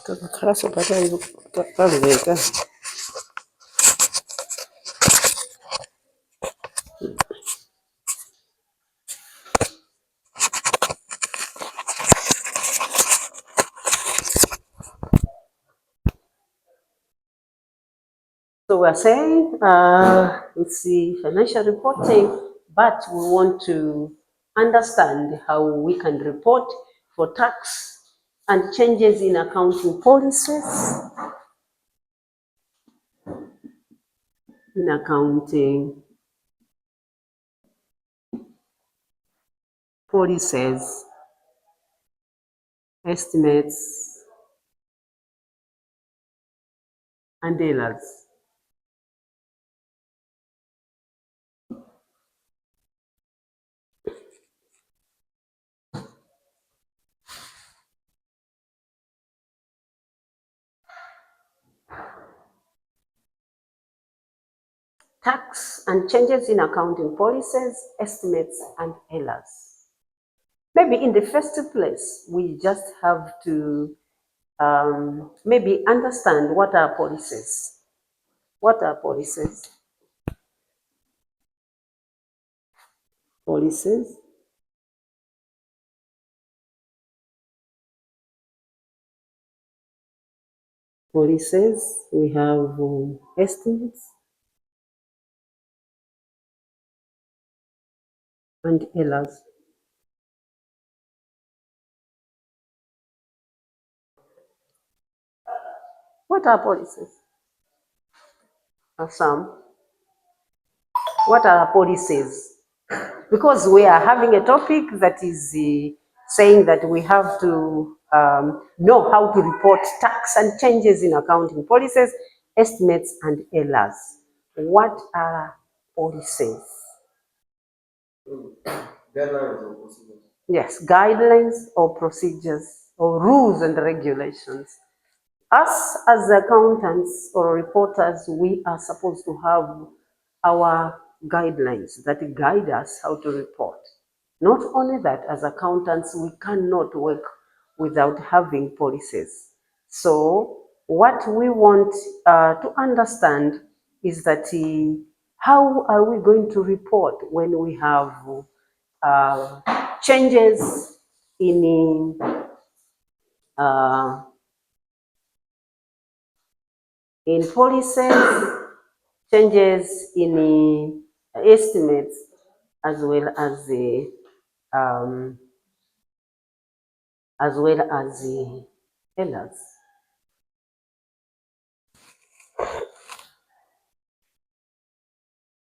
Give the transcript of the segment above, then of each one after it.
Kakakhala kalileka. So we're saying it's the financial reporting, but we want to understand how we can report for tax and changes in accounting policies, in accounting policies, estimates, and errors. Tax and changes in accounting policies, estimates, and errors. Maybe in the first place, we just have to maybe understand what are policies. What are policies? Policies. Policies. We have estimates and errors. What are policies? Some. What are policies? Because we are having a topic that is saying that we have to know how to report tax and changes in accounting policies, estimates, and errors. What are policies? Guidelines or procedures. Yes, guidelines or procedures or rules and regulations. Us as accountants or reporters, we are supposed to have our guidelines that guide us how to report. Not only that, as accountants, we cannot work without having policies. So what we want to understand is that how are we going to report when we have changes uh, in policies, changes in estimates, as well as the errors.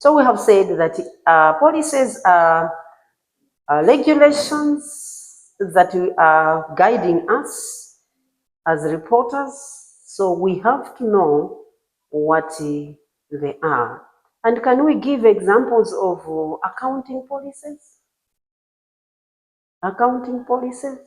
So we have said that policies are regulations that are guiding us as reporters. So we have to know what they are. And can we give examples of accounting policies? Accounting policies?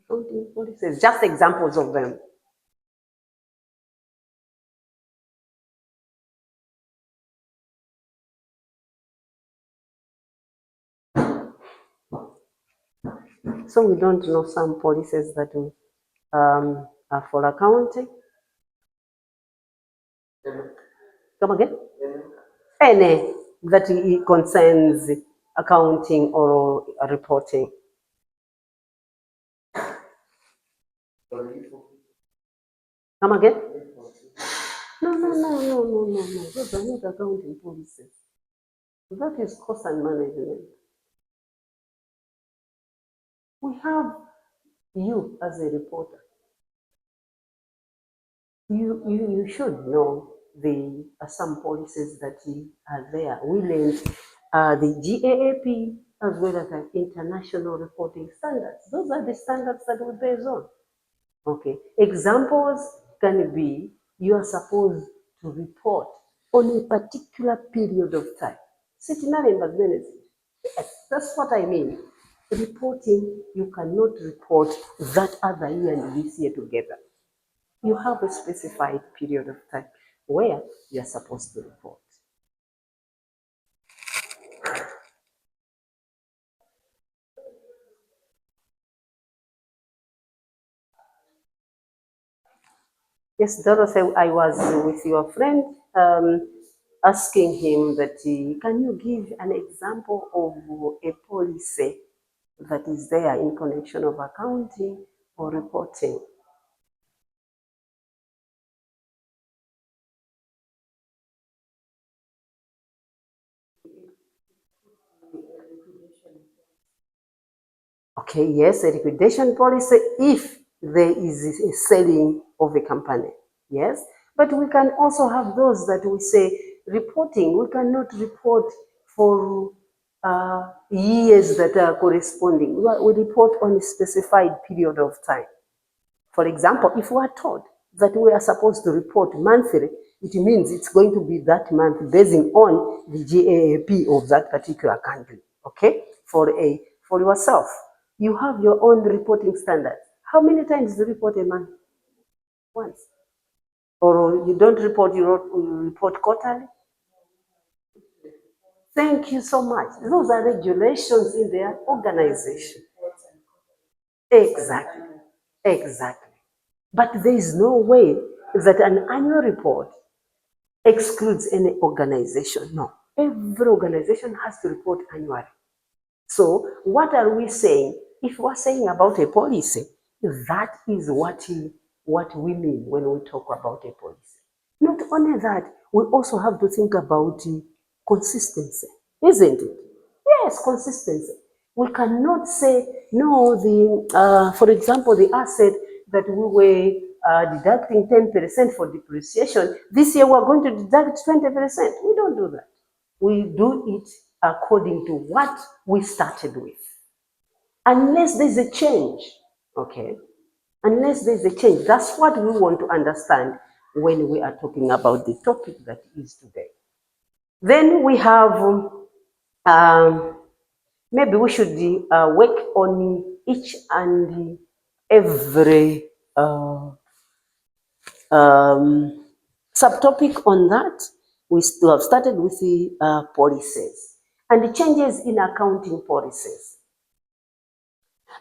Accounting policies, just examples of them. So we don't know some policies that are for accounting. Come again? Any that concerns accounting or reporting. Come again? No. Those are not accounting policies. That is cost and management. We have you as a reporter. You should know the some policies that are there. We learned the GAAP as well as the international reporting standards. Those are the standards that we base on. Okay. Examples can be you are supposed to report on a particular period of time. Yes, that's what I mean. Reporting, you cannot report that other year and this year together. You have a specified period of time. where you are supposed to report. Yes, Dorothy, I was with your friend asking him that can you give an example of a policy that is there in connection of accounting or reporting? Okay, yes, a liquidation policy if there is a selling of a company, yes. But we can also have those that we say reporting. We cannot report for years that are corresponding. We report on a specified period of time. For example, if we are told that we are supposed to report monthly, it means it's going to be that month based on the GAAP of that particular country. Okay, for yourself, you have your own reporting standards. How many times do you report a month? Once. Or you don't report, you report quarterly? Thank you so much. Those are regulations in their organization. Exactly. Exactly. But there is no way that an annual report excludes any organization. No. Every organization has to report annually. So what are we saying? If we're saying about a policy, that is what we mean when we talk about a policy. Not only that, we also have to think about consistency, isn't it? Yes, consistency. We cannot say, no, for example, the asset that we were deducting 10% for depreciation, this year we're going to deduct 20%. We don't do that. We do it according to what we started with. Unless there's a change, okay? Unless there's a change. That's what we want to understand when we are talking about the topic that is today. Then we have, maybe we should work on each and every subtopic on that. We still have started with the policies and the changes in accounting policies.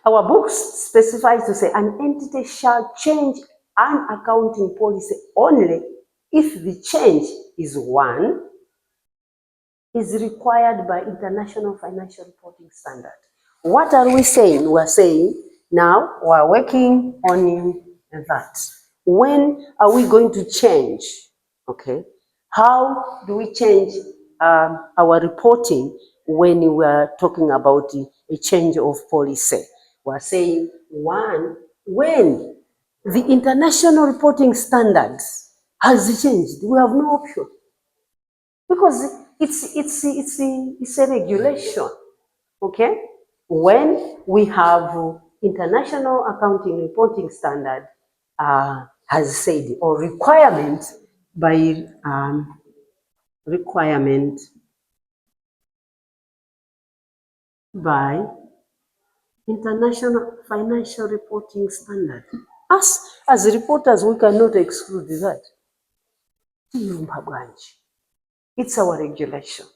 Our books specifies to say an entity shall change an accounting policy only if the change is one, is required by International Financial Reporting Standard. What are we saying? We're saying now we're working on that. When are we going to change? Okay. How do we change our reporting when we are talking about a change of policy? We're saying one, when the international reporting standards has changed, we have no option because it's a regulation. Okay, when we have international accounting reporting standard has said or requirement by International Financial Reporting Standard. Us as reporters, we cannot exclude that. It's our regulation.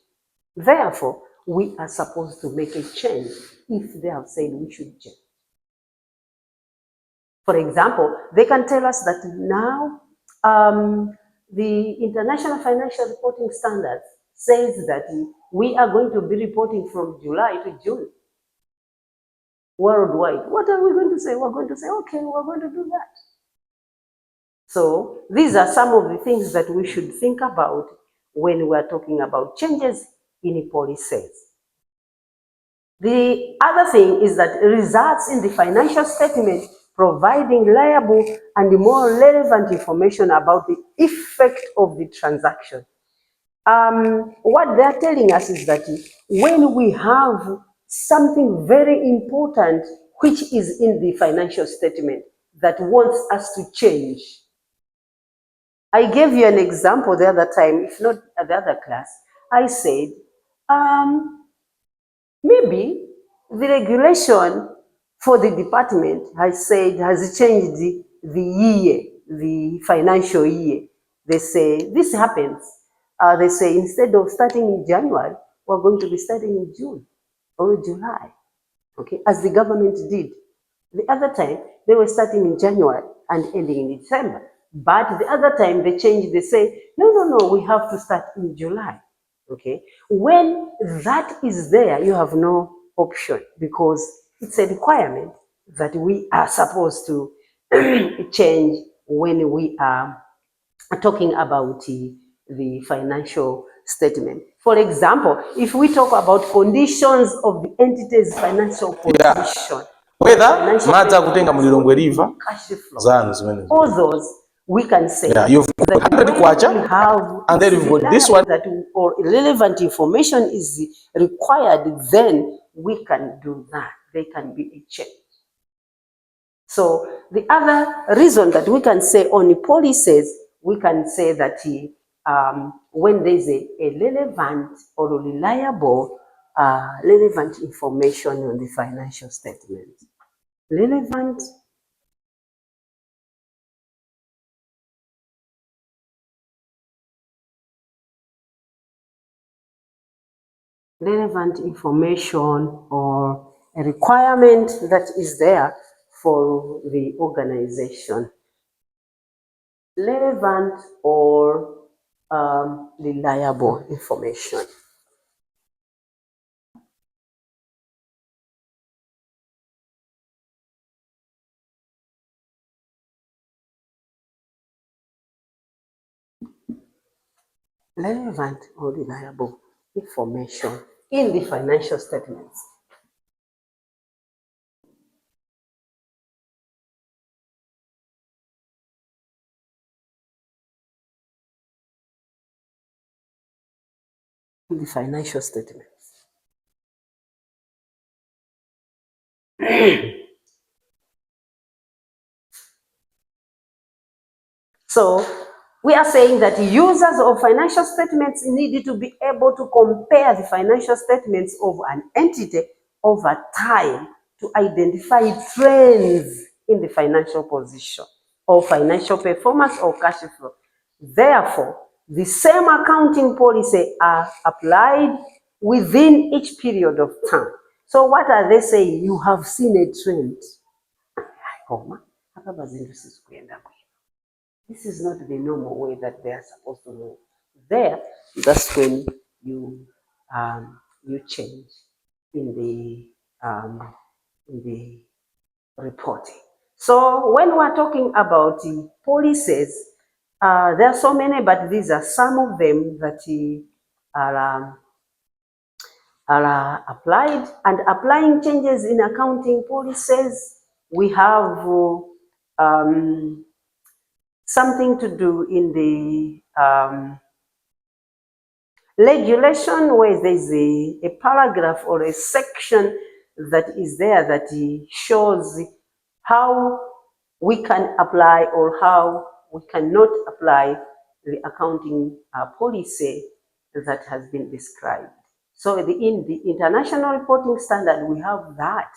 Therefore, we are supposed to make a change if they have said we should change. For example, they can tell us that now the International Financial Reporting Standards says that we are going to be reporting from July to June worldwide. What are we going to say? We're going to say, okay, we're going to do that. So these are some of the things that we should think about when we're talking about changes in policies. The other thing is that results in the financial statement providing reliable and more relevant information about the effect of the transaction. What they're telling us is that when we have something very important which is in the financial statement that wants us to change. I gave you an example the other time, if not at the other class. I said, maybe the regulation for the department has changed the year, the financial year they say this happens. They say instead of starting in January, we're going to be starting in June or July, okay, as the government did. The other time, they were starting in January and ending in December. But the other time they changed, they say, no, we have to start in July. Okay. When that is there, you have no option because it's a requirement that we are supposed to change when we are talking about the financial statement. For example, if we talk about conditions of the entity's financial position, whether madza kutenga mulilongwe riva zanu zimene all those we can say you've got 100 kwacha and then you've got this one that or relevant information is required, then we can do that. They can be a change. So the other reason that we can say on the policies, we can say that when there's a relevant or reliable relevant information on the financial statement. Relevant information or a requirement that is there for the organization. Relevant or reliable information. Relevant or reliable information in the financial statements. In the financial statements. So we are saying that users of financial statements need to be able to compare the financial statements of an entity over time to identify trends in the financial position or financial performance or cash flow. Therefore, the same accounting policy are applied within each period of time. So what are they saying? You have seen a trend. This is not the normal way that they are supposed to move. There, that's when you change in the reporting. So when we're talking about the policies, there are so many, but these are some of them that are applied. And applying changes in accounting policies, we have something to do in the regulation where there's a paragraph or a section that is there that shows how we can apply or how we cannot apply the accounting policy that has been described. So in the international reporting standard, we have that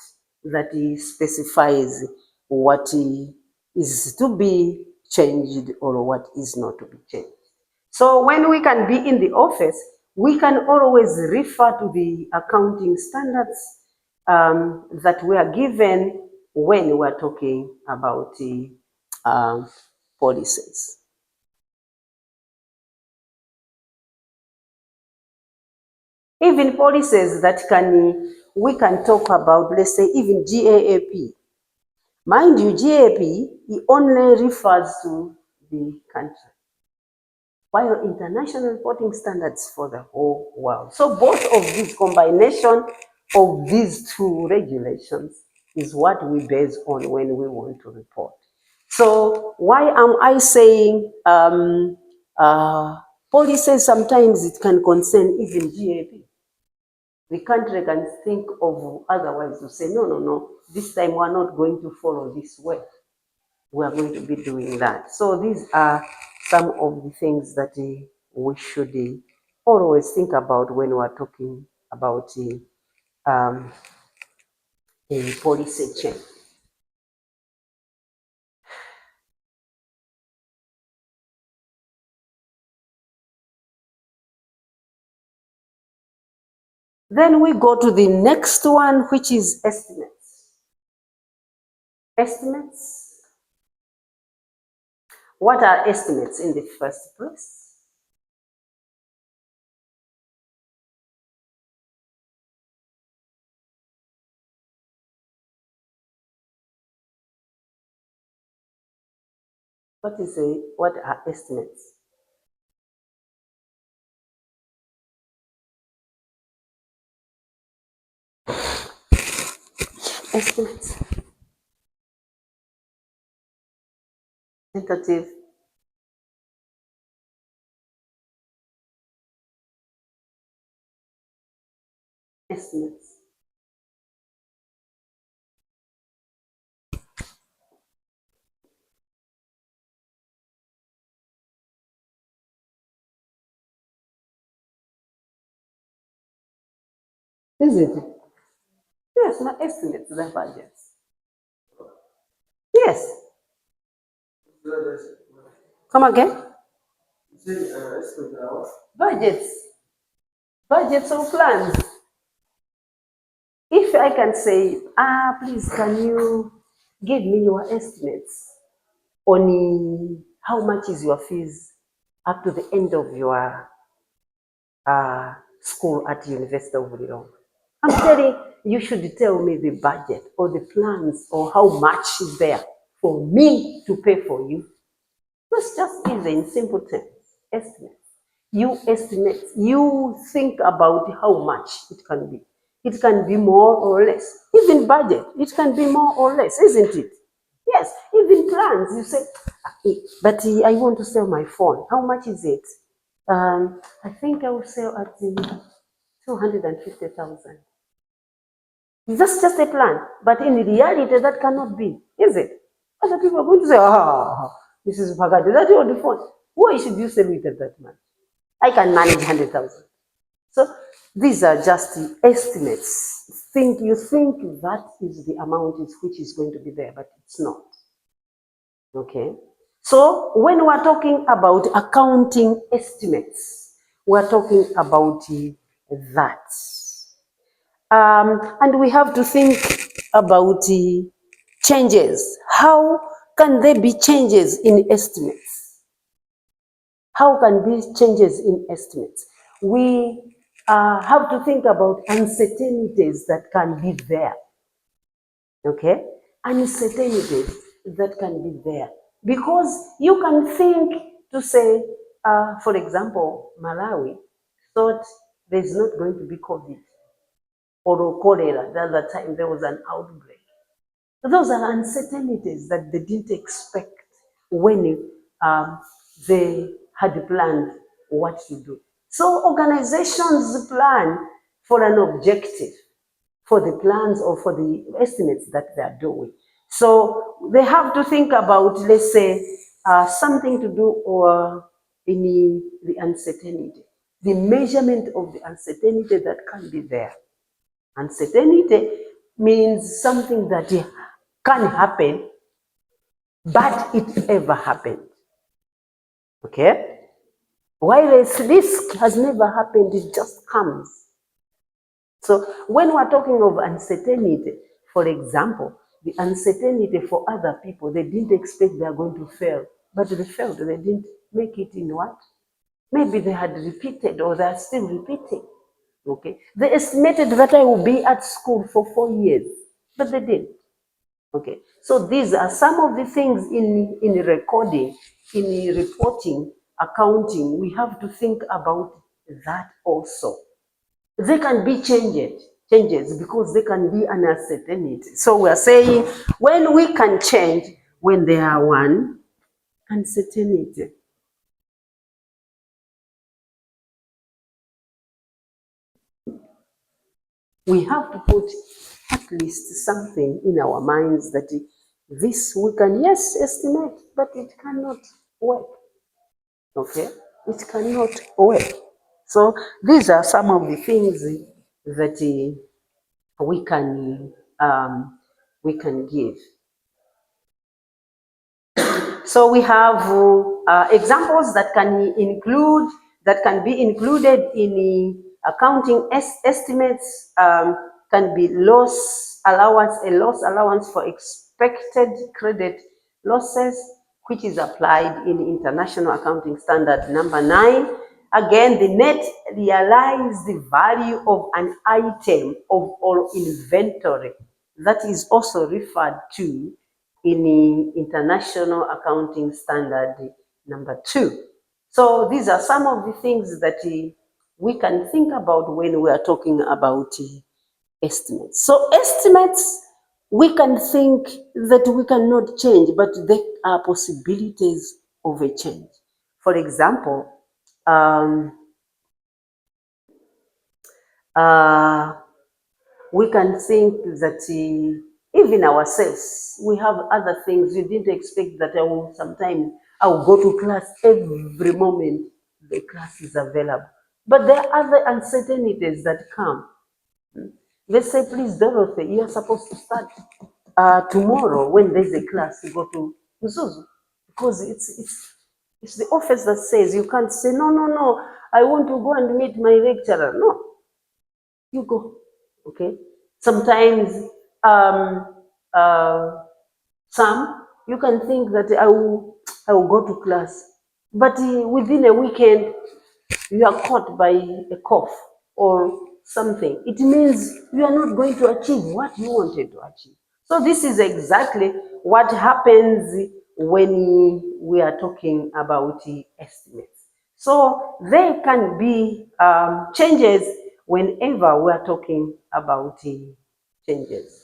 specifies what is to be changed or what is not to be changed. So when we can be in the office, we can always refer to the accounting standards that we are given when we are talking about policies. Even policies that we can talk about, let's say even GAAP. Mind you, GAAP, it only refers to the country, while international reporting standards for the whole world. So both of these, combination of these two regulations is what we base on when we want to report. So why am I saying policies sometimes it can concern even GAAP? The country can think of otherwise to say, no, this time we're not going to follow this way. We are going to be doing that. So these are some of the things that we should always think about when we're talking about a policy change. Then we go to the next one, which is estimates. Estimates. What are estimates in the first place? What are estimates? Estimates. Tentative. Estimates. Isn't it? Yes, my estimates, the budgets. Yes. Come again? Budgets. Budgets or plans. If I can say, please, can you give me your estimates on how much is your fees up to the end of your school at University of Lilongwe? I'm telling you should tell me the budget or the plans or how much is there for me to pay for you. That's just easy in simple terms. Estimate. You estimate, you think about how much it can be. It can be more or less. Even budget, it can be more or less, isn't it? Yes, even plans, you say, but I want to sell my phone. How much is it? I think I will sell at 250,000. That's just a plan, but in reality, that cannot be, is it? Other people are going to say, this is Pagadi, that's your phone. Why should you sell it at that much? I can manage 100,000. So these are just the estimates. You think that is the amount which is going to be there, but it's not. Okay. So when we're talking about accounting estimates, we're talking about that. And we have to think about changes. How can there be changes in estimates? How can these changes in estimates? We have to think about uncertainties that can be there. Okay? Uncertainties that can be there. Because you can think to say, for example, Malawi thought there's not going to be COVID or cholera. The other time there was an outbreak. Those are uncertainties that they didn't expect when they had planned what to do. So organizations plan for an objective, for the plans or for the estimates that they are doing. So they have to think about, let's say, something to do or in the uncertainty, the measurement of the uncertainty that can be there. Uncertainty means something that can happen, but it ever happened. Okay? While this has never happened, it just comes. So when we're talking of uncertainty, for example, the uncertainty for other people, they didn't expect they are going to fail, but they failed. They didn't make it in what? Maybe they had repeated or they are still repeating. Okay? They estimated that I will be at school for 4 years, but they didn't. Okay, so these are some of the things in recording, in reporting, accounting. We have to think about that also. They can be changes because they can be an uncertainty. So we are saying when we can change, when there are one uncertainty. We have to put at least something in our minds that this we can, yes, estimate, but it cannot work. Okay, it cannot work. So these are some of the things that we can give. So we have examples that can be included in Accounting estimates can be loss allowance, a loss allowance for expected credit losses, which is applied in International Accounting Standard number 9. Again, the net realized value of an item or inventory, that is also referred to in the International Accounting Standard number 2. So these are some of the things that we can think about when we are talking about estimates. So estimates, we can think that we cannot change, but there are possibilities of a change. For example, we can think that even ourselves, we have other things. You didn't expect that I will go to class every moment the class is available. But there are other uncertainties that come. Let's say, please, Dorothy, you are supposed to start tomorrow when there's a class, you go to Mzuzu, because it's the office that says you can't say, no, I want to go and meet my lecturer. No, you go, okay? Sometimes some, you can think that I will go to class, but within a weekend, you are caught by a cough or something. It means you are not going to achieve what you wanted to achieve. So this is exactly what happens when we are talking about estimates. So there can be changes whenever we are talking about changes.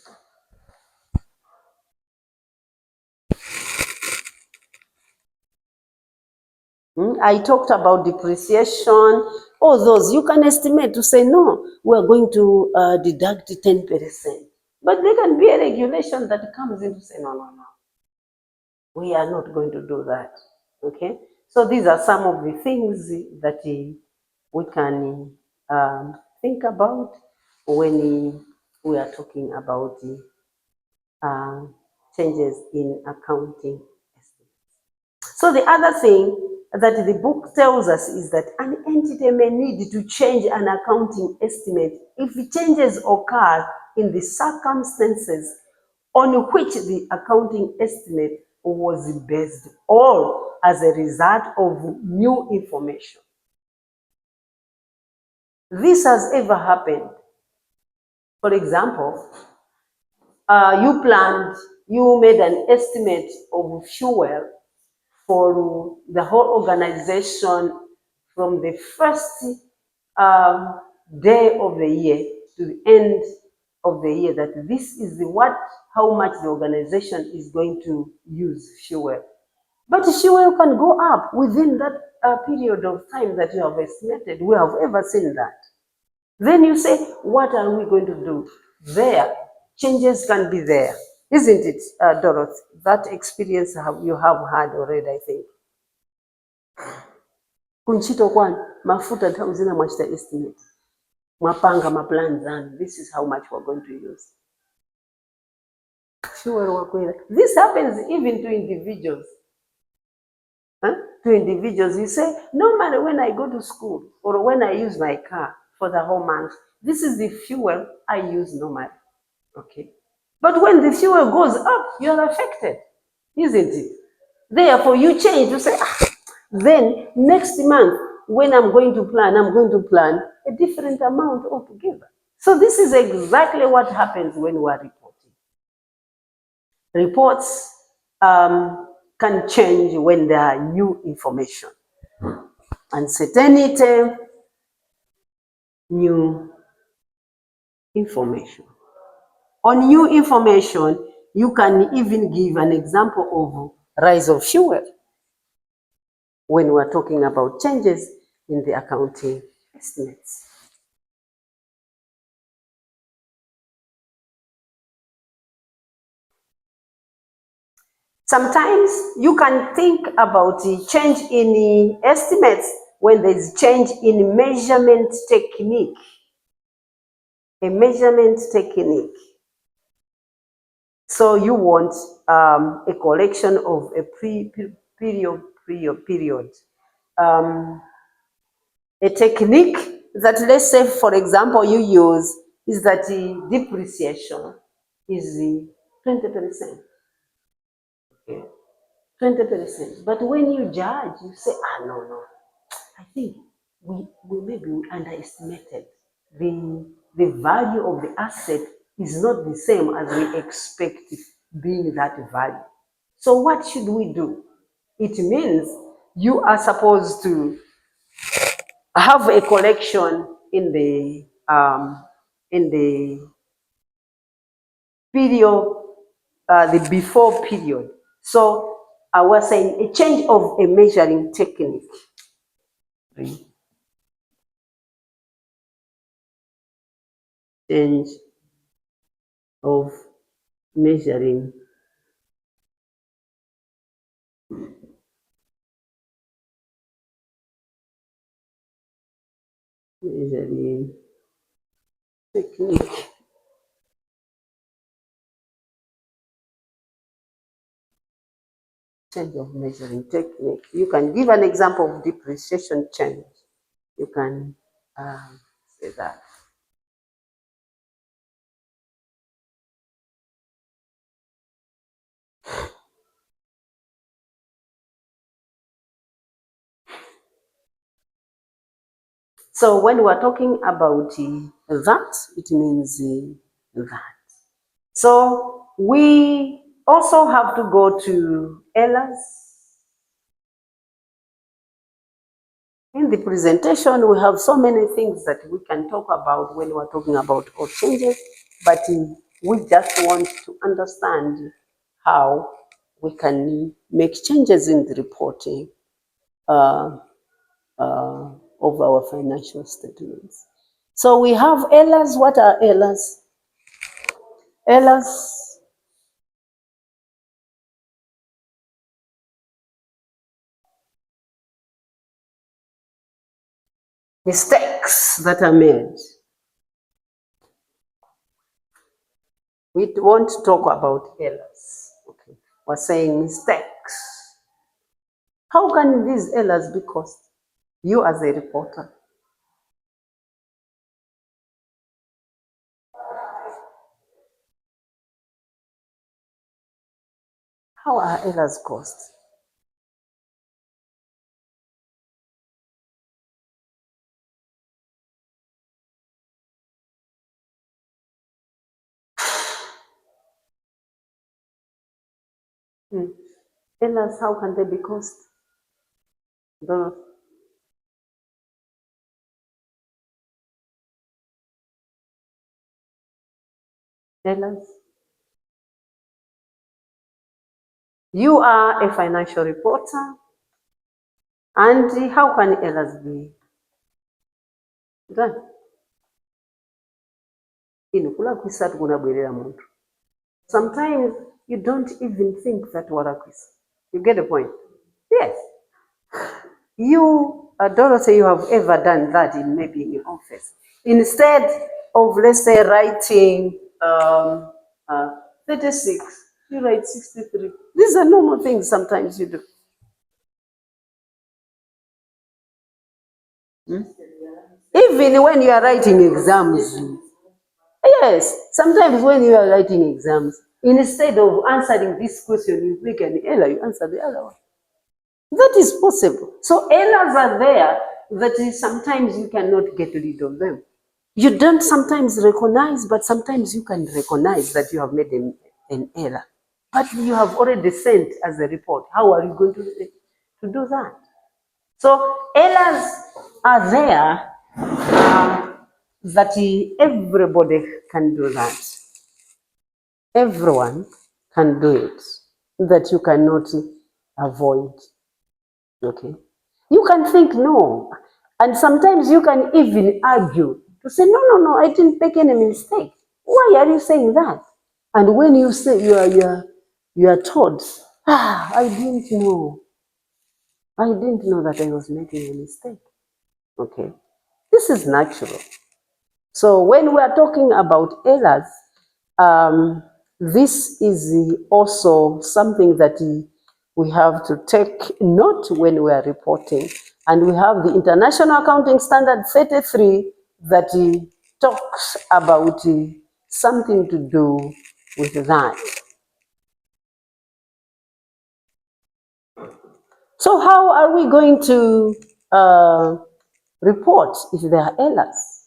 I talked about depreciation. All those you can estimate to say, no, we are going to deduct 10%. But there can be a regulation that comes in to say, no, we are not going to do that. Okay? So these are some of the things that we can think about when we are talking about changes in accounting. So the other thing that the book tells us is that an entity may need to change an accounting estimate if changes occur in the circumstances on which the accounting estimate was based, or as a result of new information. This has ever happened. For example, you made an estimate of fuel for the whole organization from the first day of the year to the end of the year, that this is how much the organization is going to use fuel. But fuel can go up within that period of time that you have estimated. We have ever seen that. Then you say, what are we going to do? There, changes can be there. Isn't it, Dorothy? That experience you have had already, I think. Kunchito kwani mafuta nthawi zina mwachita estimate. Mwapanga maplans and this is how much we're going to use. This happens even to individuals. To individuals, you say, normally when I go to school or when I use my car for the whole month, this is the fuel I use normally. Okay. But when the fuel goes up, you are affected, isn't it? Therefore, you change. You say, then next month, when I'm going to plan a different amount altogether. So this is exactly what happens when we are reporting. Reports can change when there are new information. Uncertainty, new information. On new information, you can even give an example of rise of fuel when we're talking about changes in the accounting estimates. Sometimes you can think about the change in the estimates when there's change in measurement technique. A measurement technique. So you want a collection of a period. A technique that, let's say, for example, you use is that the depreciation is 20%. Okay, 20%. But when you judge, you say, no, I think we maybe underestimated the value of the asset is not the same as we expect it being that value. So what should we do? It means you are supposed to have a collection in the period, the before period. So I was saying a change of a measuring technique. Change of measuring technique. Change of measuring technique. You can give an example of depreciation change. You can say that. So when we're talking about that, it means that. So we also have to go to errors. In the presentation, we have so many things that we can talk about when we're talking about all changes, but we just want to understand how we can make changes in the reporting of our financial statements. So we have errors. What are errors? Errors. Mistakes that are made. We won't talk about errors. Okay. We're saying mistakes. How can these errors be caused? You as a reporter. How are errors caused? Errors, how can they be caused? The errors. You are a financial reporter, and how can errors be done? Sometimes you don't even think that warakwisa. You get the point? Yes. You, Dorothy, you have ever done that in maybe in your office. Instead of, let's say, writing 36, you write 63. These are normal things sometimes you do. Even when you are writing exams. Yes, sometimes when you are writing exams, instead of answering this question, you make an error, you answer the other one. That is possible. So errors are there that sometimes you cannot get rid of them. You don't sometimes recognize, but sometimes you can recognize that you have made an error. But you have already sent as a report. How are you going to do that? So errors are there that everybody can do that. Everyone can do it. That you cannot avoid. Okay? You can think no. And sometimes you can even argue to say, no, I didn't make any mistake. Why are you saying that? And when you say you are told, I didn't know. I didn't know that I was making a mistake. Okay? This is natural. So when we are talking about errors, this is also something that we have to take note when we are reporting And we have the International Accounting Standard 33 that talks about something to do with that. So how are we going to report if there are errors?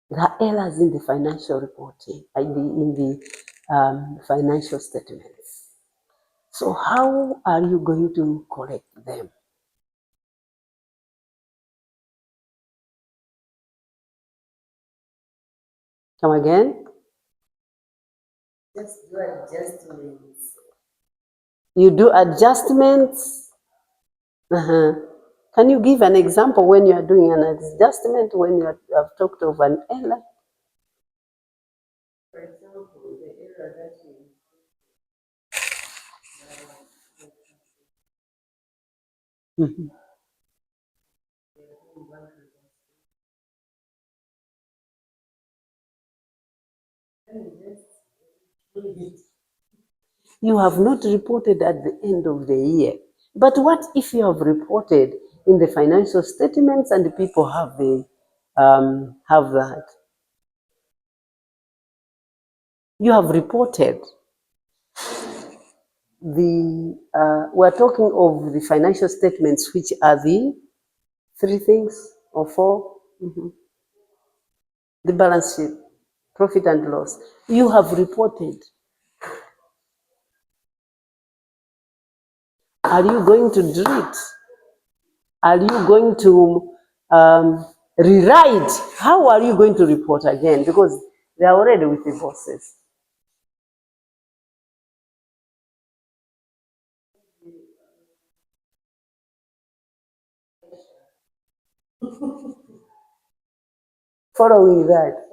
There are errors in the financial reporting, in the financial statements. So how are you going to correct them? Come again? Just do adjustments. You do adjustments? Can you give an example when you are doing an adjustment, when you have talked of an error? For example, the error that Mhm. You have not reported at the end of the year. But what if you have reported in the financial statements and the people have that? You have reported we're talking of the financial statements, which are the three things or four. The balance sheet, profit and loss. You have reported. Are you going to delete? Are you going to rewrite? How are you going to report again? Because they are already with the bosses. Following that.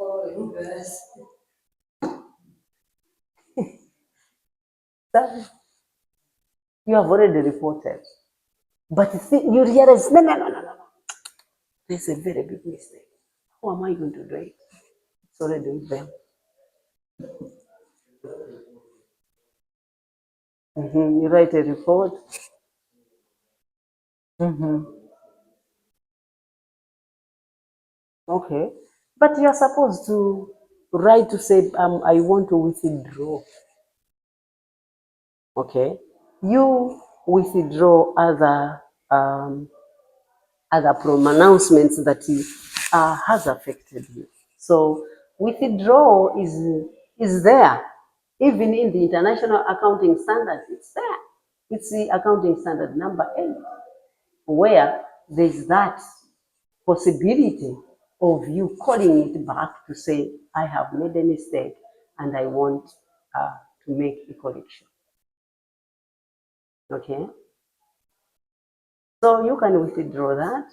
You have already reported. But you realize, no. There's a very big mistake. How am I going to do it? It's already with them. You write a report. Okay. But you're supposed to write to say, I want to withdraw. Okay. You withdraw other pronouncements that has affected you. So withdrawal is there. Even in the International Accounting Standards, it's there. It's the accounting standard number 8, where there's that possibility of you calling it back to say, I have made a mistake and I want to make a correction. Okay? So you can withdraw that.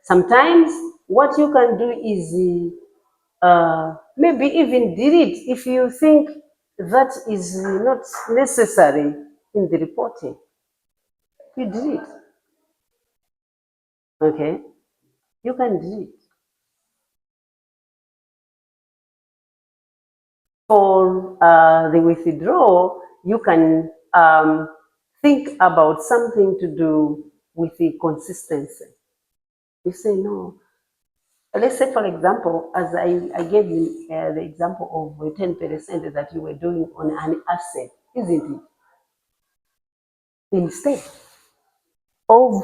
Sometimes what you can do is maybe even delete if you think that is not necessary in the reporting. You delete. Okay? You can delete. For the withdrawal, you can think about something to do with the consistency. You say, no. Let's say, for example, as I gave you the example of 10% that you were doing on an asset, isn't it? Instead of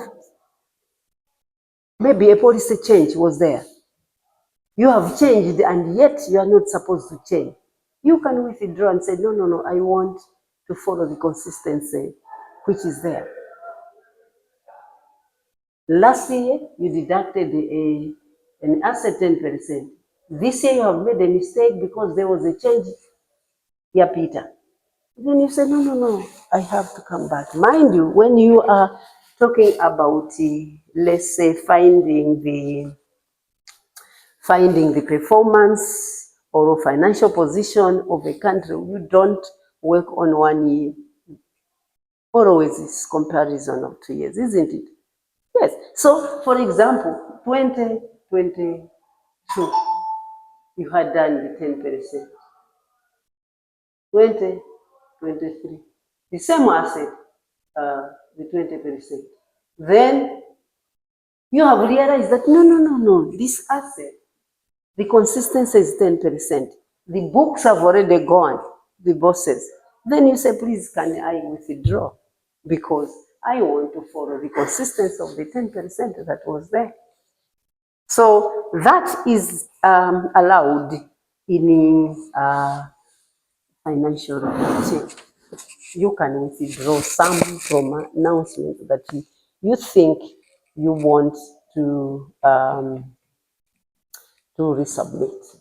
maybe a policy change was there. You have changed and yet you are not supposed to change. You can withdraw and say, no, I want to follow the consistency which is there. Last year, you deducted an asset 10%. This year, you have made a mistake because there was a change. Yeah, Peter. Then you say, no, I have to come back. Mind you, when you are talking about, let's say, finding the performance or financial position of a country, you don't work on 1 year. Always is comparison of 2 years, isn't it? Yes. So, for example, 2022, you had done the 10%. 2023, the same asset, the 20%. Then you have realized that no, this asset, the consistency is 10%. The books have already gone, the bosses. Then you say, please, can I withdraw? Because I want to follow the consistency of the 10% that was there. So that is allowed in financial reporting. You can withdraw some from announcements that you think you want to resubmit.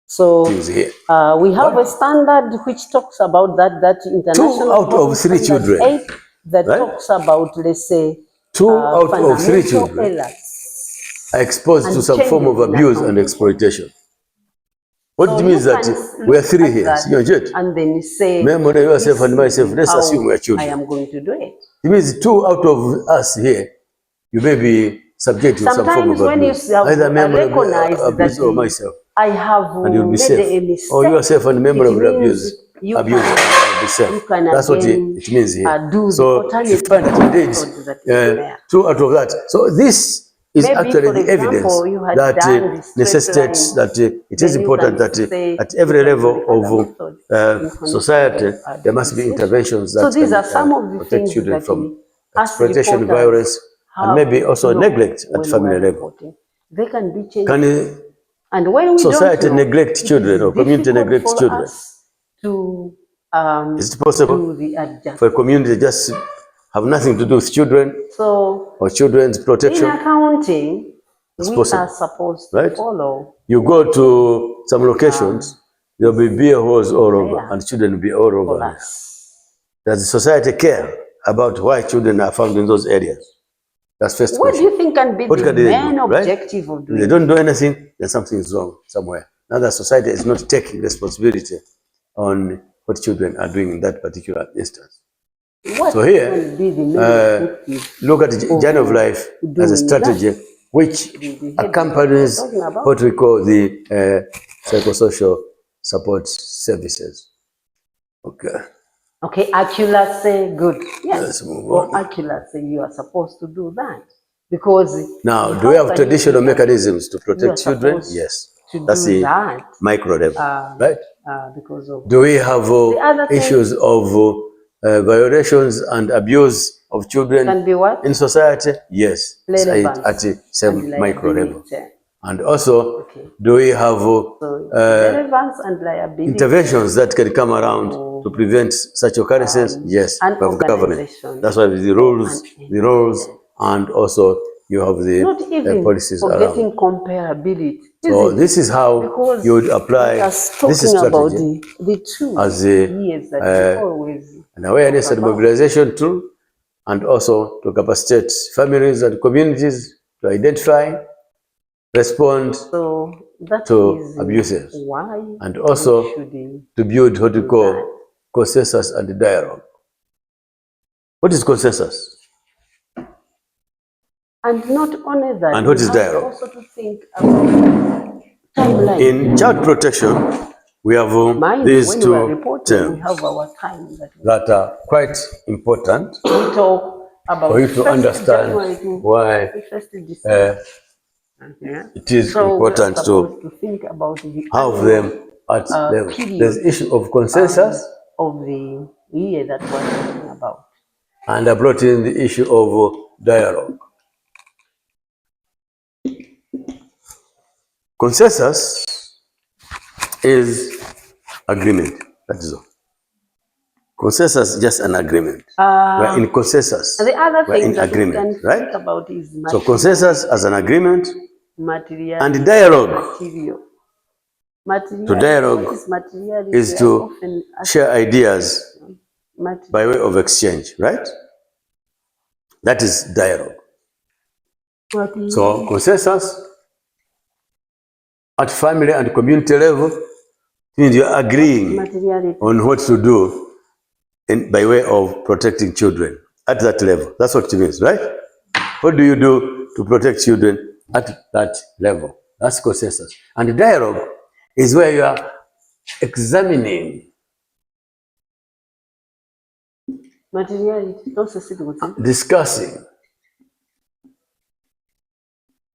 So we have a standard which talks about that international 2 out of 3 children, 8 that right? talks about, let's say, 2 out of 3 fundamental children errors are exposed to and some form of changes in abuse and accounting. exploitation. What So it means you that can we are look 3 at here, that senior jet. and then you say, Remember yourself this and myself, is let's how assume we are I children. am going to do it. It means 2 out of us here, you may be subject to some form of Sometimes when you abuse. Either member of recognize abuse or that myself, I have and you'll be made safe. a mistake, Or yourself and member it of the means you abuse will be safe. you can That's what again it means here. do the So alternative if you find that indeed method that is there. 2 out of that. So this is Maybe, actually for the evidence example, you had that done the straight necessitates line, that it is then you important can that say at every you can level do the other method of in society, connection there must be with interventions that So these can are some of the protect things children that from as exploitation, reporters violence, and have maybe to also know neglect at when family we are level. reporting. They can be changed. Can And when we society don't know, neglect it children is or community difficult neglect for children? us to Is it possible do the adjustment. for a community just have nothing to do with children So or children's in protection? accounting, It's we possible, are supposed to right? follow You go to some locations, there'll be beer halls all over, there and children will be all over for there. us. Does the society care about why children are found in those areas? That's first What do question. you think can be What the can they main do, right? objective of If doing they don't do anything, then something is wrong somewhere. Now the society is not taking responsibility on what children are doing in that particular instance. What So here, can be the main objective look at the journey of life as a strategy which the head accompanies is talking about? what we call the psychosocial support services. Okay. Okay, accuracy, good. Yes. Let's move For on. accuracy, you are supposed to do that. Because Now, do we have traditional mechanisms to protect children? supposed Yes. to That's do the that micro level, right? because of Do we have other thing issues of violations and abuse of children can be what? in society? Yes, it's Relevance at the same and micro level. liability. And also, Okay. do we have So relevance and liability. interventions that can come around to prevent such occurrences? Yes, and we have government. organization. That's why the rules, and also you have Not the even policies around. forgetting comparability. So isn't it? this is how Because you would apply we are this talking about strategy the two as a years that we always an awareness talk and about. mobilization tool, and also to capacitate families and communities to identify, respond So that to is abuses, why and also we should to build what we do call that. consensus and dialogue. What is consensus? And not only that, And what we is have dialogue? also to think about timeline. In child protection, we have Mind, these when we are two reporting, we terms have our time that are quite important we talk about for you to 1st understand January to why 1st December. it is So important we are supposed to think about the have annual, them at level. period There's issue of consensus, of the year that we're talking about. and I brought in the issue of dialogue. Consensus is agreement. That is all. Consensus is just an agreement. We're in consensus. The other We're thing in that agreement, we can right? think about is So consensus as an agreement material and dialogue. material. Material. To dialogue What is material? is to share ideas by way of exchange, right? That is dialogue. So consensus at family and community level means you're agreeing on what to do by way of protecting children at that level. That's what it means, right? What do you do to protect children at that level? That's consensus. And the dialogue is where you are examining, Materiality. Don't succeed with it. discussing,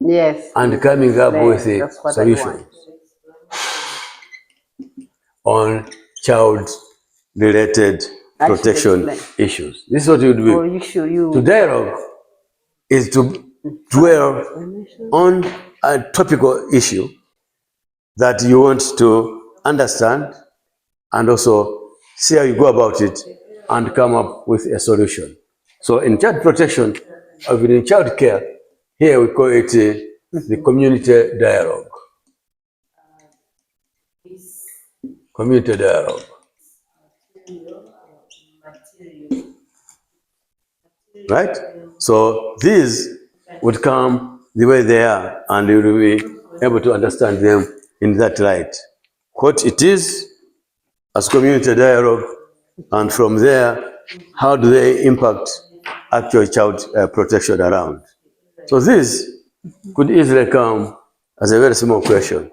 Yes. and coming up Explain. with a That's what I solution want. on child-related I should protection explain. issues. This is what you do. Or you should you. To dialogue is to dwell on a topical issue that you want to understand and also see how you go about it and come up with a solution. So in child protection, or even in child care, here we call it the community dialogue. Community dialogue. Right? So these would come the way they are, and you will be able to understand them in that light. What it is as community dialogue, and from there, how do they impact actual child protection around? So this could easily come as a very small question.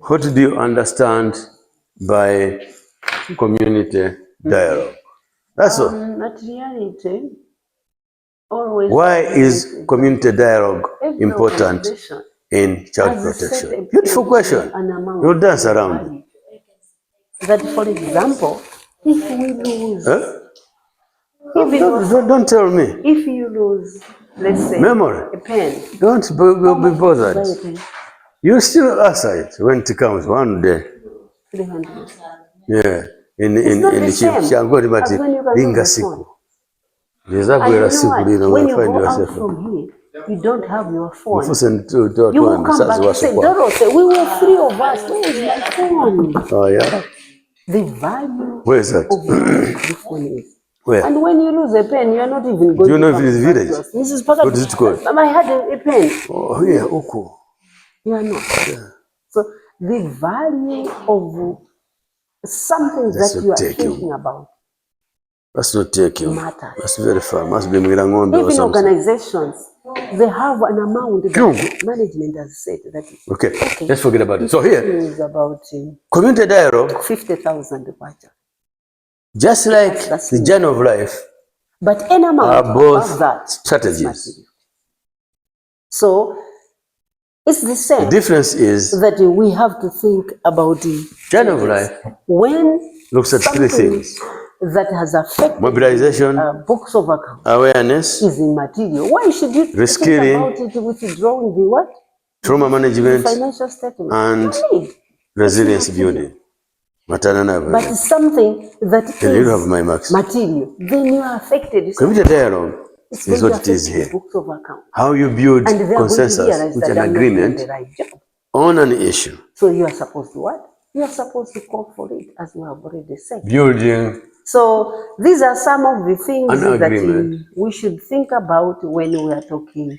What do you understand by community dialogue? That's all. Materiality. Always. Why is community dialogue important in child protection? Beautiful question. You'll dance around. That, for example, if we lose, Huh? if Don't tell me. if you lose, let's say, Memory. a pen, Don't be bothered. buy a pen, You still answer it when it comes one day. 300. Yeah. It's not the same Changori as mati when you can linga lose the phone. siku. Niweza And you kuela know siku what? lino When you find go out yourself. from here, you don't have your phone. Mfuse ndio You will come back and say, Dorothy, we were three of us. Where is my phone? Oh yeah. The value Where is that? of the phone is. Where? And when you lose a pen, you are not even going Do you know to if come it is back village? to us. Mrs. Parker, What is it called? I had a pen. Oh yeah, huku. You are not. So the value of something That's that not you are taking. thinking about That's not taking. matters. That's very far. Must be Mgira Ng'ombe or Even something. organizations, they have an amount that management has said that is Okay, let's forget about it. So here, is about community dialogue, 50,000 kwacha. just like That's the it. journey of life, But an amount are both above that is strategies. material. So it's the The same difference is that we have to think about the journey of life when looks at three something things: that has affected mobilization, books of account awareness, is immaterial. Why should you think Reskilling, about it withdrawing the what? trauma The management, financial statement. and No need. resilience It's material. building. Matana na But wewe. it's something that Then you have is my marks. material. Then you are affected. It's Community dialogue it's is going to what it is affect the here. books of account. How you build And they are going to consensus realize with that an I'm not doing agreement the right job. on an issue. So you are supposed to what? You are supposed to call for it, as we have already said. Building So these are some of the things An that agreement. we should think about when we are talking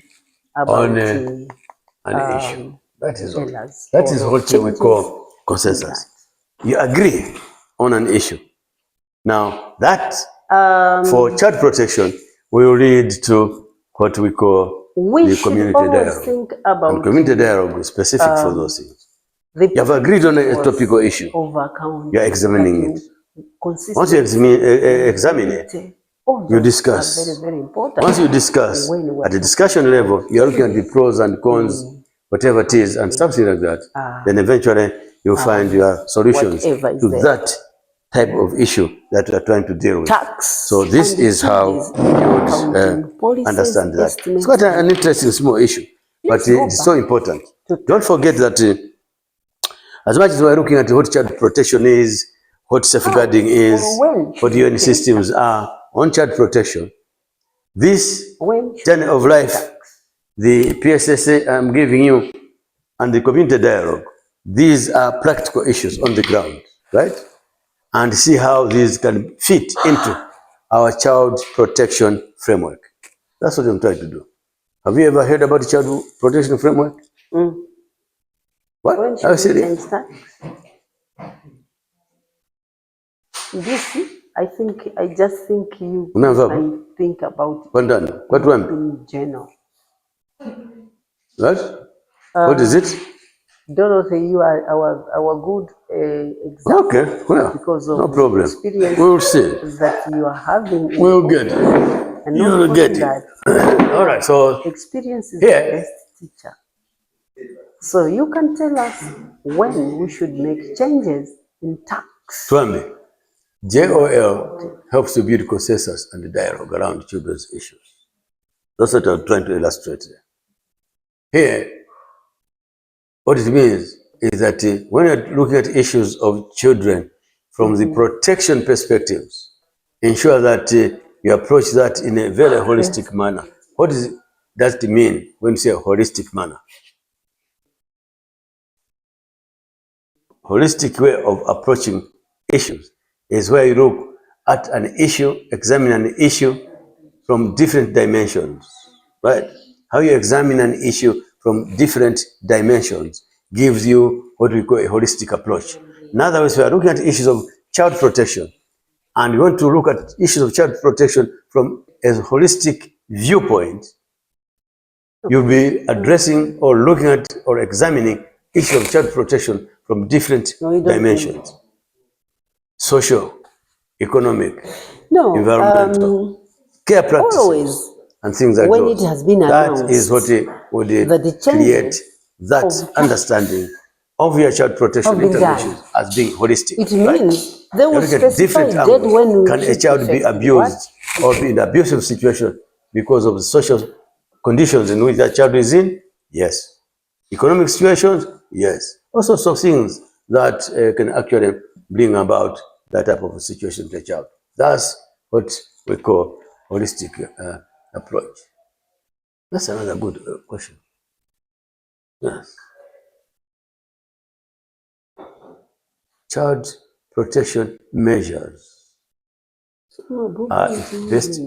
about On an issue. That is all. pillars That or is what we changes call consensus. You agree on an issue. Now that for child protection will lead to what we call we the should community always dialogue. think And about community dialogue is specific for those things. the You have agreed on a principles topical issue. of account. You are examining that it. consist Once you of examine it, all you those discuss. are very, very important. Once you discuss When we are at the discussion level, you are looking at the pros and cons, whatever it is, and something like that. Then eventually you'll find your solutions whatever is to there. that type of issue that you are trying to deal with. Tax. So this and is how duties, you would accounting policies, understand that. It's estimates, quite an interesting small issue, but Let's go it's so back important. to Don't forget that as much as we're looking at what child protection is, what safeguarding is, when what should UN systems are on child protection, this when journey of life, the PSSA I'm giving you, and the community dialogue, these are practical issues on the ground, right? And see how these can fit into our child protection framework. That's what I'm trying to do. Have you ever heard about the child protection framework? What? when Are you should we serious? change that? This I just think you Unamva I think about Kwa ndani? Kwa tuambi? in general. What? What is it? Dorothy, you are our good example. Okay, well, because of no problem. the experience We'll see. that you are having. We'll get it. And not You'll only get it. that, All right, so experience is here- the best teacher. So you can tell us when we should make changes in tax. Tuambi, JOL helps to build consensus and dialogue around children's issues. That's what I'm trying to illustrate here. Here, what it means is that when you're looking at issues of children from the protection perspectives, ensure that you approach that in a very holistic manner. What does it mean when you say a holistic manner? Holistic way of approaching issues is where you look at an issue, examine an issue from different dimensions, right? How you examine an issue from different dimensions gives you what we call a holistic approach. In other words, we are looking at issues of child protection, and we want to look at issues of child protection from a holistic viewpoint. You'll be addressing or looking at or examining issues of child protection from different dimensions. Social, economic, environmental, care practices, always, and things like when those. it has been That announced is what would that the create changes that of- understanding of your child protection Have been interventions as being holistic. it right? means they will You look at specify different dead angles. when we Can a should child be effect abused or be in an abusive situation because of the social conditions in which that child is in? Yes. Economic situations? Yes. All sorts of things that can actually bring about that type of a situation to the child. That's what we call holistic approach. That's another good question. Yes. Child protection measures are best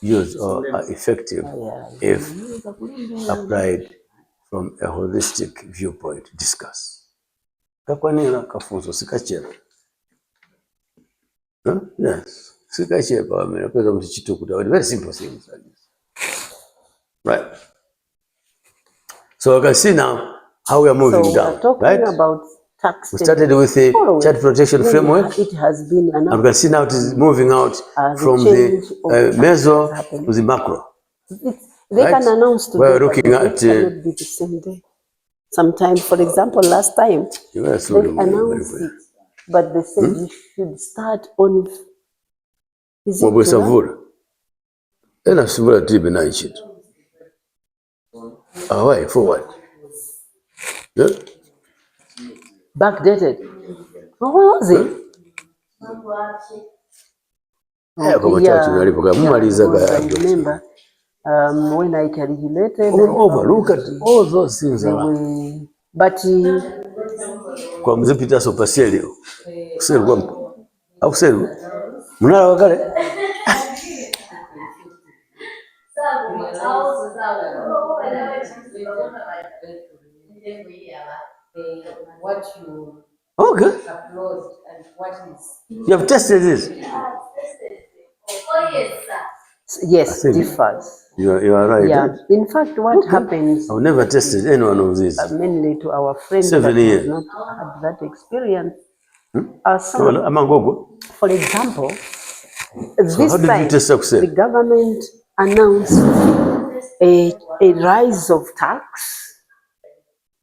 used or are effective if applied from a holistic viewpoint. Discuss. Kakwanira kafunzo sikachera. Yes. Sikachera wamera kweza mtichitukuta. Very simple things like this. Right. So you can see now how we are moving So down. we're talking right? about tax. We started with the Always. child protection When framework. it has been And we announced. can see now it is moving out The from change the of meso tax happening. to the macro. They Right? can announce today, We're but looking the at, date cannot be the same day. Sometimes, for example, last time You are they so announced it, but they said you should start on. Is it Mabwe July? Savura. Ena Savura tibe na nchito. Why? For what? Yeah? Backdated. Oh, what was it? Kwa chachu nalipoka mumaliza because I gaya. remember when I calculated, Over, look at all those things they around. were, but Kwa mzee Peter Sopaseli. Kuselu kwa mko. Au kuselu? Munala wakale? What you Okay. upload and what is. You have tested this? yes, think- differs. You are right. Yeah. Right? In fact, what happens I've never tested any one of these. mainly to our friends 7 that years. have not had that experience Well, are some, Amangogo. for example, So this how did time you test success? the government announced a rise of tax,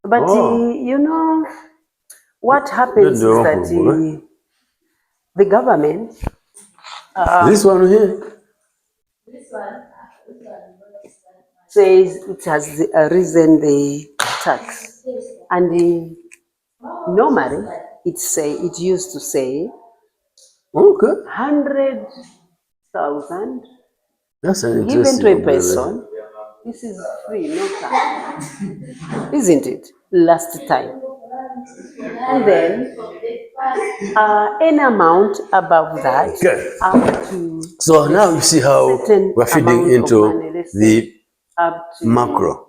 but Oh. you know what happens is Don't that know, the government This one here? says it has risen the tax, and normally it used to say Okay. 100,000 That's an given interesting to a observation. person. This is free, no tax, isn't it? Last time, and then any amount above that, Okay. up to So now you see how certain we're feeding amount of into money, let's say the up to macro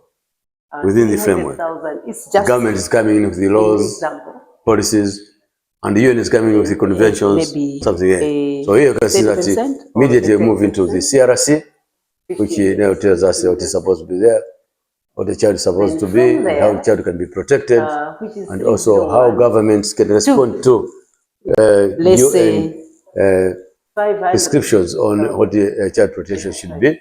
within the framework. 300,000. It's The just government is coming in with the an laws, example. policies, And the UN is coming with the conventions, maybe something else. So here you can see that 10% immediately or we move into the CRC, which now tells us what is supposed to be there, what the child is supposed to be, and how the child can be protected, which is and also how governments can respond to let's UN say 500. prescriptions on what the child protection should be.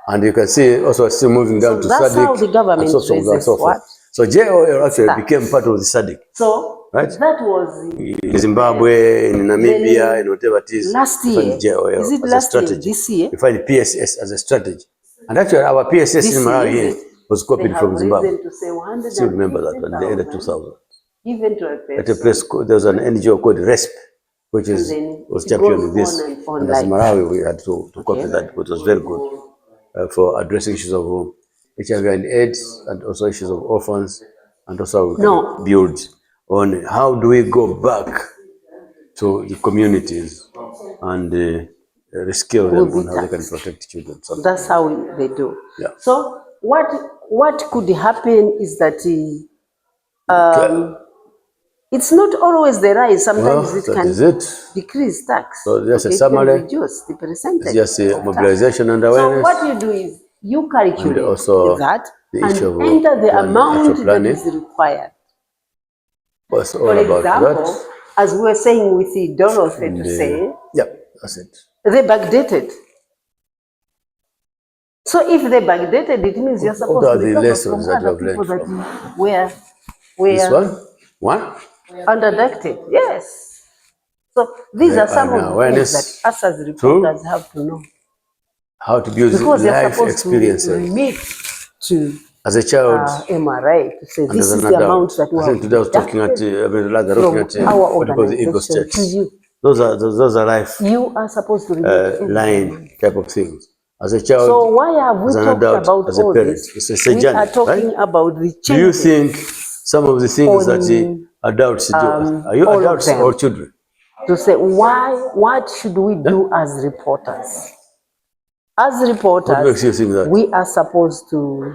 And you can see also still moving down to that's how SADC, the government and so forth and raises so forth. what? So JOL actually Tax. became part of the SADC, So right? that was In Zimbabwe, in Namibia, in whatever it is. last you find year. JOL Is it as a last year? strategy. This year? You find PSS as a strategy. And actually our PSS This in Malawi year, here was they copied have from Zimbabwe. reason to say Still remember that when they ended 150,000 2000. given to a At a person. place there was an NGO called RESP, which And then was it championing goes this. on and on And as like Malawi, we had to copy Okay. that, which was very good for addressing issues of HIV and AIDS, and also issues of orphans, and also we can build on how do we go back to the communities and reskill them on how they can protect children. So That's how they do. Yeah. So what could happen is that it's not always the rise. Sometimes it that can is it. decrease tax. So just a It can summary. reduce the percentage. It's just of tax. mobilization and So awareness. what you do is you calculate And also that the and issue of enter the planning, amount actual that planning. is required. Was all For about example, that. as we were saying with the Dorothy And, to say, yeah, that's it. they backdated. So if they backdated, it means you're supposed are to the recover lessons from that you other have people learned that from? were This one? underdeducted. Yes. So these are some And of the things awareness that us as reporters have to know. How to build Because you're life supposed to experiences. remit to As a child, MRA to say and this as is an the adult. amount that we I think have today I was talking at, deducted looking at from our what we call the ego organization to states. you. Those are life You are supposed to remit line type of things. As a child, So why have we as an talked adult, about as a all parent, this? it's a We journey, are talking right? about the Do you changes. think some of the things that the on, adults do, are you all of adults them. or children? To say what should we do as reporters? As What reporters, makes you think that? we are supposed to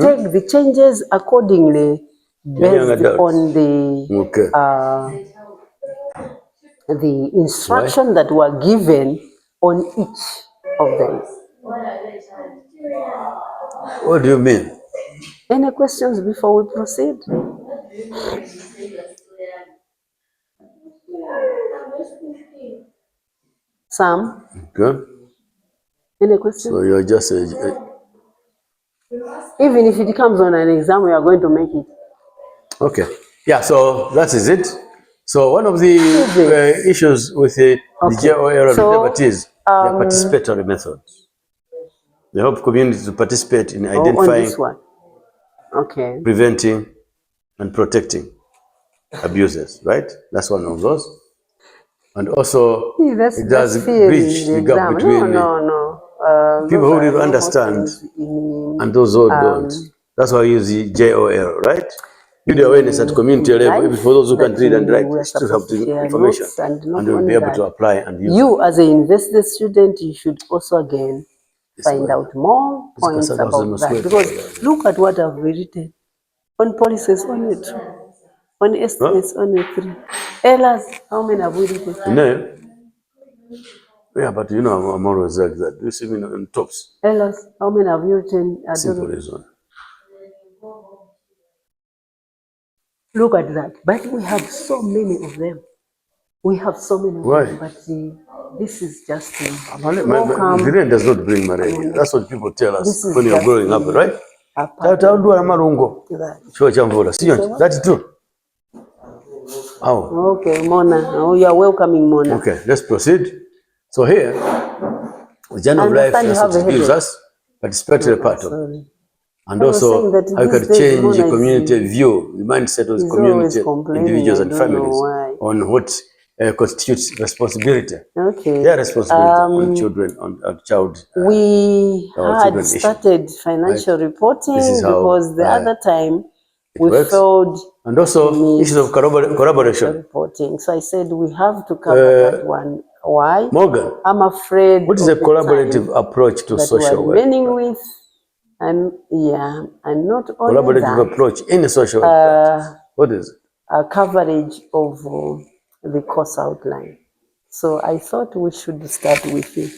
take the changes accordingly based adults. on Okay. the instruction that were given on each of them. What do you mean? Any questions before we proceed? Sam, Okay. any questions? So you're just Even if it comes on an exam, we are going to make it. okay. Yeah, so that is it. So one of the issues with the JOL So, is the participatory methods. They help communities to participate in on identifying, this one. Okay. preventing, and protecting abuses, right? That's one of those. And also, it does bridge the gap between people who really understand and those who don't. That's why I use the JOL, right? Build awareness at community level, even for those who can read and write, still have the information, and will be able to apply and use it. You, as an university student, you should also again find out more points about that. Because look at what I've written on policies, only 2, on estimates, only 3. Errors, how many have we written? No. Yeah, but you know, I'm always like that. You see me in tops. Errors, how many have you written? Simple reason. Look at that. But we have so many of them. We have so many of Why? them. But this is just The rain does not bring malaria. That's what people tell us when you're growing up, right? That's true. Oh. Okay, Mona. Oh, you are welcoming, Mona. Okay, let's proceed. So here, the journey of life gives us participatory part of it. And also how you can change the community view, the mindset of the community, individuals and families on what constitutes responsibility. Okay. Their responsibility on children, on child. We had started financial reporting because the other time we failed. And also issues of collaboration. Reporting. So I said we have to cover that one. Why? Morgan, I'm afraid. what is a collaborative approach to social work? Remaining with, and yeah, and not only collaborative that, approach in social work. What is it? coverage of the course outline. So I thought we should start with the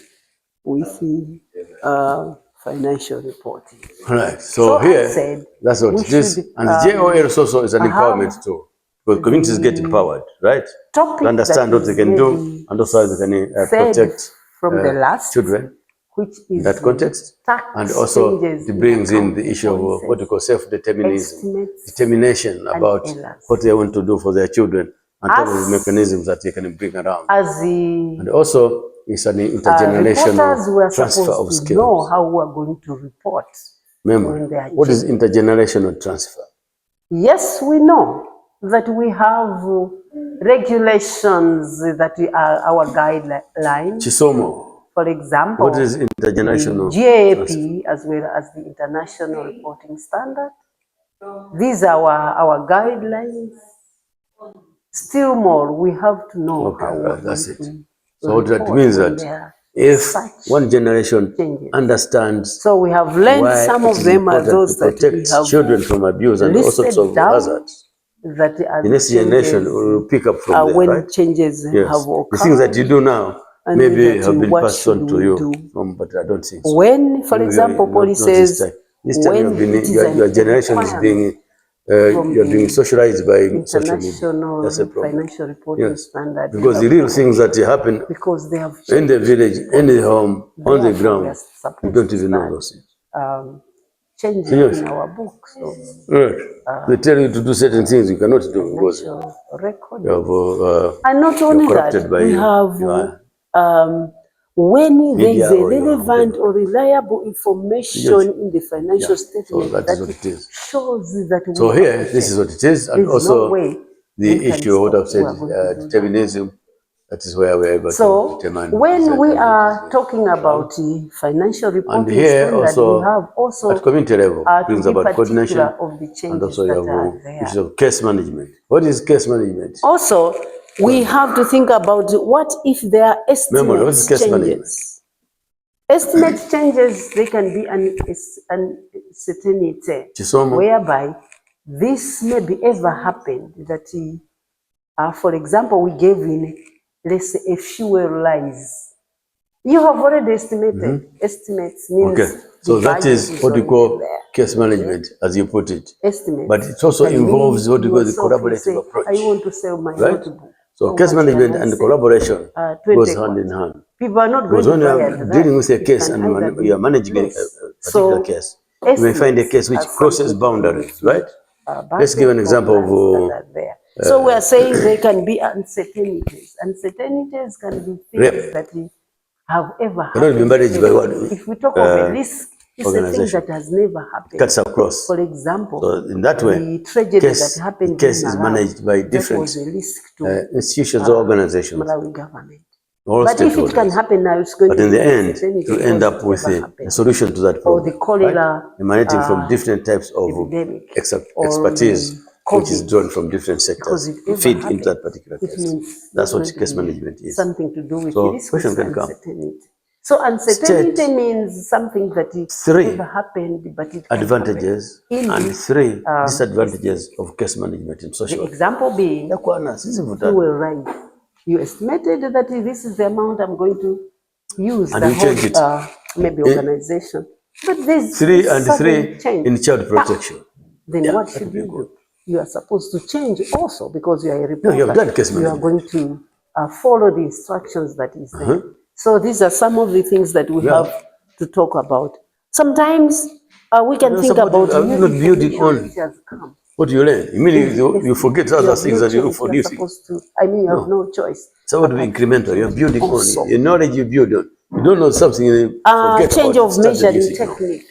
financial reporting. All right. So So I here, said that's what we it is. should, And the JOL also is an have empowerment tool. Because communities get empowered, right? topic To understand that what they is can do maybe and also how they can fed protect from the last, children which in is that context. tax And also changes it brings in the accounting issue of policies, what we call self-determinism, estimates, determination about errors. what they want to do for their children and all As- the mechanisms that they can bring around. As the And also it's an reporters intergenerational were transfer of supposed to know skills. how we are going to report. Remember, when they are what is intergenerational transfer? Yes, we know that we have regulations that are our guidelines. Chisomo, For example, what is intergenerational the GAP as well as the International Reporting Standard. These are our guidelines. Still more, we have to know Okay, how right, we're that's going it. to So that report means when that there are if such one generation changes. understands So we have learned why some it of is them are important those to that we protect have children from abuse and all sorts listed of down, hazards, that are the the next generation changes, will pick up from there, when right? changes Yes. have The things that you occurred, do now and maybe that have been what passed should on to we you, do? but I don't think so. When, for Maybe example, not this policies, time. This time when it is your generation is being you're being socialized by social media. international That's a problem. financial reporting Yes, standard, because the real things that happen because they have in the village, in the home, on the Therefore, we are ground, supposed you don't to even know start, those things. changing Yes. in our books. So Right. They tell you to do certain things you cannot do because financial record. you have And not only corrupted that, by we your- have your when there is media a or your relevant whatever. or reliable information Yes. in the financial So statement that is what it is. shows that we So have here, to this is check. what it is, and There's also no way the we can issue of what stop. I've said, We are going to do that. determinism. That is where we're able to So determine. when we exactly are what is talking about the financial and reporting here standard, also we have also at community level to brings be about coordination, particular of the and changes also you that are have there. issues of case management. What is case management? Also, we have to think about what if there are Memory, what is estimates case management? changes. Estimate changes, they can be an uncertainty, Chisomo. whereby this may be ever happened that, for example, we gave in, let's say, a fuel rise. You have already estimated. Estimates means Okay, so the that value is what we already call there. case management, as you put it. Estimates. But it also can involves mean what we call the yourself will collaborative say, approach. I want to sell my Right? notebook. So How case much management can I and sell? collaboration 20 goes hand kwanza. in hand. People are not going Because to when you buy are at dealing that. with a It case can and either you are be managing a less. particular So, case, you may find a case which estimates crosses are something to do boundaries, with, right? Let's give an example plans of that are there. So we are saying there can be uncertainties. Uncertainties can be things Rape. that have ever Cannot be happened. managed by what? If we talk of a risk, it's a thing Organization. that has never happened. Cuts across. For example, So in that way, the tragedy case, that happened the case in is Malawi, managed by that different was a risk to institutions or organizations, Malawi government. all But if it can stakeholders. happen now, it's going But to in be the end, uncertainty to end because up it with never a happened. solution to that Or problem. the cholera right? Emanating from different types of epidemic, or expertise, the which is COVID. drawn from different Because sectors, it ever feed happened, into that particular it case. means That's there's what going to case be management is. something to do with So risk question and can come. uncertainty. So uncertainty State means something that it three never happened, but it can advantages happen. and In three disadvantages of case management in the social work. example being, Ya kwana, sisi you vutana. will write. You estimated that this is the amount I'm going to use And the you change it. whole maybe organization. But there's Three and sudden three change. in child protection. Then Yeah, what that should would be you good. do? You are supposed to change also because you are a No, reporter. you have done case You are management. going to follow the instructions that is there. So these are some of the things that we have to talk about. Sometimes we can You're think supposed about to- new not building information on which has come. what you learn. Immediately you forget other have things no that you look choice. for You new are things. supposed to, you have no choice. So what to be incremental? You're building Also, on. Your knowledge you build on. You don't know something, you forget change about it. of Start the new measuring thing. No. technique.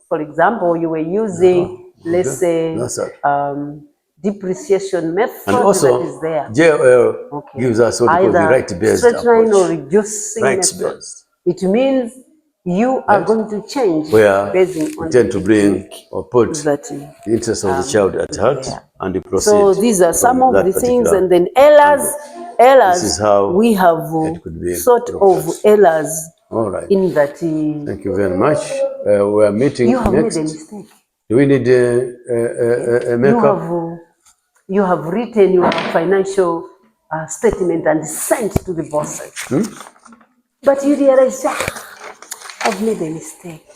For example, you were using, let's say, That's all. depreciation method And that also, is there. JLL gives us what we call the Either right-based straight line or approach. reducing method. Rights-based. It means you are going to change Where based we on tend the to bring technique or put that the interest of the child at heart there. and the proceed. So these are some from of that the things, particular and then This is how we have it could be sort looked of at. errors All right. in that Thank you very much. We are meeting you have next. made a mistake. Do we need a You makeup? have you have written your financial statement and sent to the bosses. But you realize, I've made a mistake.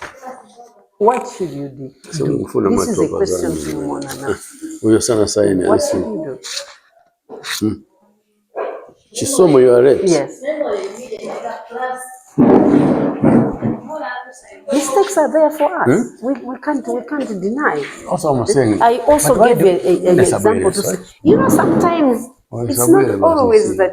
What should you do? So mfuna This is a matoka question zangu. to Mona now. Huyo sana saini. What should you do? Chisomo, you are right. Yes. Mistakes are there for us. We can't deny. Also, I'm saying. I also But why gave an Yes, example to right? say, sometimes it's not always that